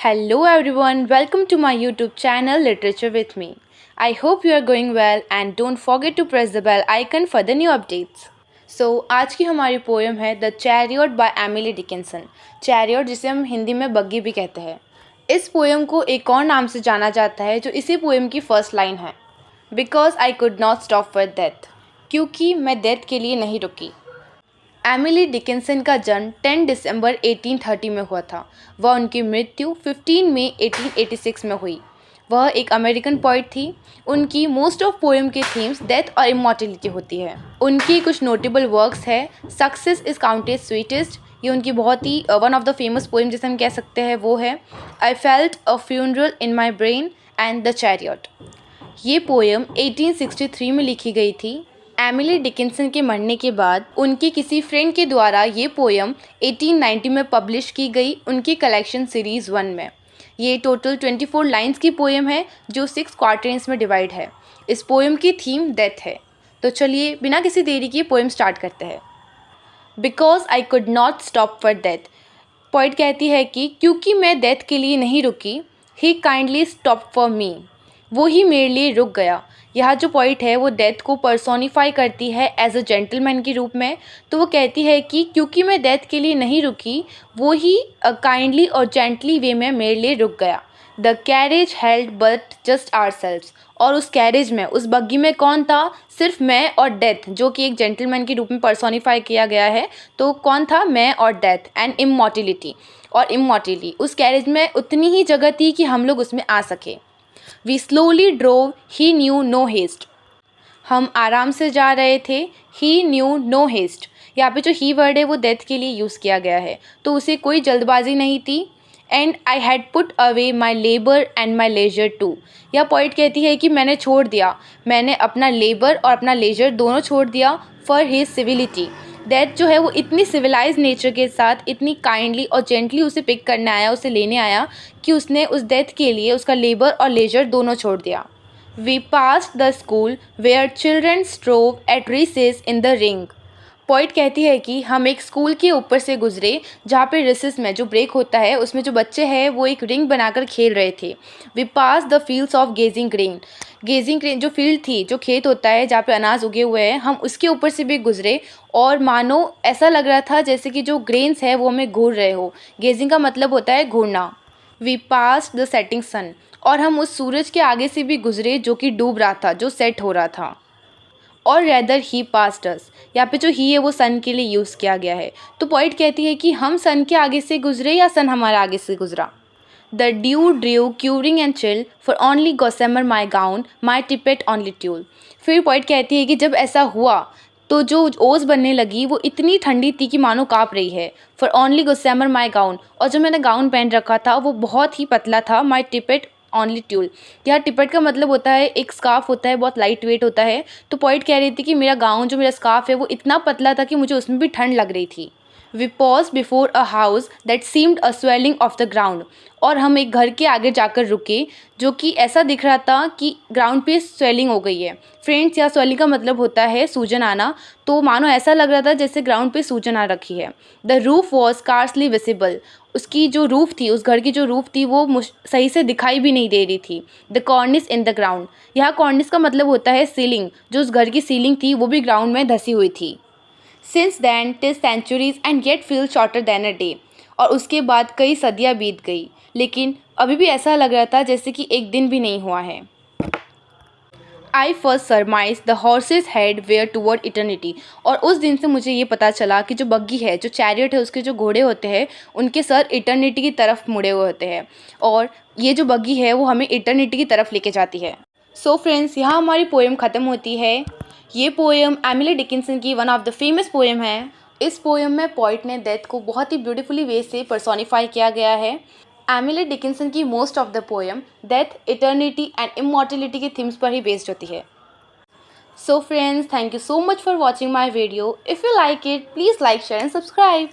Hello everyone, welcome to my YouTube channel Literature with me. I hope you are going well and don't forget to press the bell icon for the new updates. आज की हमारी poem है the chariot by Emily Dickinson. Chariot जिसे हम हिंदी में बग्गी भी कहते हैं। इस पोएम को एक और नाम से जाना जाता है जो इसी पोएम की फर्स्ट लाइन है, because I could not stop for death, क्योंकि मैं डेथ के लिए नहीं रुकी। एमिली डिकिंसन का जन्म 10 दिसंबर 1830 में हुआ था। वह उनकी मृत्यु 15 मई 1886 में हुई। वह एक अमेरिकन पोइट थी। उनकी मोस्ट ऑफ पोएम के थीम्स डेथ और इमॉर्टलिटी होती है। उनकी कुछ नोटेबल वर्क्स है सक्सेस इज काउंटेड स्वीटेस्ट, ये उनकी बहुत ही one of the famous poem जिसे हम कह सकते हैं वो है I felt a funeral in my brain and the chariot. ये पोएम 1863 में लिखी गई थी। एमिली डिकिंसन के मरने के बाद उनके किसी फ्रेंड के द्वारा ये पोएम 1890 में पब्लिश की गई उनकी कलेक्शन सीरीज़ 1 में। ये टोटल 24 लाइंस की पोएम है जो 6 क्वार्टर्स में डिवाइड है। इस पोएम की थीम डेथ है। तो चलिए बिना किसी देरी के पोएम स्टार्ट करते हैं। Because I could not stop for death, poet कहती है कि क्योंकि मैं डेथ के लिए नहीं रुकी, ही काइंडली स्टॉप फॉर मी, वो ही मेरे लिए रुक गया। यहाँ जो पॉइंट है वो डेथ को पर्सोनिफाई करती है एज अ जेंटलमैन के रूप में। तो वो कहती है कि क्योंकि मैं डेथ के लिए नहीं रुकी, वो ही काइंडली और जेंटली वे में मेरे लिए रुक गया। The carriage held but just ourselves, और उस कैरेज में, उस बग्गी में कौन था? सिर्फ मैं और डेथ, जो कि एक जेंटलमैन के रूप में पर्सोनिफाई किया गया है। तो कौन था? मैं और डेथ एंड इमॉर्टिलिटी। और इमॉर्टिली उस कैरेज में उतनी ही जगह थी कि हम लोग उसमें आ सके। We slowly drove, he knew no haste, हम आराम से जा रहे थे। ही न्यू नो हेस्ट, यहाँ पे जो ही वर्ड है वो डेथ के लिए यूज़ किया गया है, तो उसे कोई जल्दबाजी नहीं थी। And I had put away my labour and my leisure too, यह पॉइंट कहती है कि मैंने छोड़ दिया, मैंने अपना लेबर और अपना लेजर दोनों छोड़ दिया फॉर हिज सिविलिटी। डेथ जो है वो इतनी सिविलाइज नेचर के साथ इतनी काइंडली और जेंटली उसे पिक करने आया, उसे लेने आया कि उसने उस डेथ के लिए उसका लेबर और लेजर दोनों छोड़ दिया। We passed the school where children strove at recess in the ring, point कहती है कि हम एक स्कूल के ऊपर से गुजरे जहाँ पे रिसेस में जो ब्रेक होता है उसमें जो बच्चे हैं वो एक रिंग बनाकर खेल रहे थे। We pass the fields of gazing grain, gazing grain जो फील्ड थी, जो खेत होता है जहाँ पे अनाज उगे हुए हैं, हम उसके ऊपर से भी गुजरे और मानो ऐसा लग रहा था जैसे कि जो ग्रेन्स है वो हमें घूर रहे हो। गेजिंग का मतलब होता है घूरना। We pass the setting sun, और हम उस सूरज के आगे से भी गुजरे जो कि डूब रहा था, जो सेट हो रहा था। और रेदर ही पास्ट अस, यहाँ पे जो ही है वो सन के लिए यूज़ किया गया है। तो पॉइंट कहती है कि हम सन के आगे से गुजरे या सन हमारे आगे से गुजरा। The dew drew quivering and chill for only gossamer my gown my tippet only tulle, फिर पॉइंट कहती है कि जब ऐसा हुआ तो जो ओस बनने लगी वो इतनी ठंडी थी कि मानो काँप रही है। For only gossamer my gown, और जो मैंने गाउन पहन रखा था वो बहुत ही पतला था। माई टिपेट ऑनली ट्यूल, यहाँ टिपट का मतलब होता है एक स्कार्फ होता है, बहुत लाइट वेट होता है। तो पॉइंट कह रही थी कि मेरा गाउन जो मेरा स्कार्फ है वो इतना पतला था कि मुझे उसमें भी ठंड लग रही थी। We paused before a house that seemed a swelling of the ground, और हम एक घर के आगे जाकर रुके जो कि ऐसा दिख रहा था कि ग्राउंड पे स्वेलिंग हो गई है। फ्रेंड्स, यहाँ स्वेलिंग का मतलब होता है सूजन आना, तो मानो ऐसा लग रहा था जैसे ग्राउंड पे सूजन आ रखी है। The roof was scarcely visible, उसकी जो रूफ थी, उस घर की जो रूफ थी वो सही से दिखाई भी नहीं दे रही थी। द कॉर्निस इन द ग्राउंड, यहाँ कॉर्निस का मतलब होता है सीलिंग, जो उस घर की सीलिंग थी वो भी ग्राउंड में धसी हुई थी। Since then till centuries and yet feel shorter than a day, और उसके बाद कई सदियाँ बीत गई लेकिन अभी भी ऐसा लग रहा था जैसे कि एक दिन भी नहीं हुआ है। I first surmised the horses heads were toward eternity, और उस दिन से मुझे ये पता चला कि जो बग्गी है, जो चैरियट है, उसके जो घोड़े होते हैं उनके सर इटर्निटी की तरफ मुड़े हुए होते हैं, और ये जो बग्गी है वो हमें इटर्निटी की तरफ लेके जाती है। सो फ्रेंड्स, यहाँ हमारी पोएम ख़त्म होती है। ये पोएम एमिली डिकिंसन की one of the famous poem है। इस पोएम में पॉइंट ने डेथ को बहुत ही ब्यूटीफुली वे से पर्सोनिफाई किया गया है। एमिली डिकिंसन की most of the poem death, eternity and immortality के थीम्स पर ही बेस्ड होती है। So friends, thank you so much for watching my video. If you like it, please like, share and subscribe.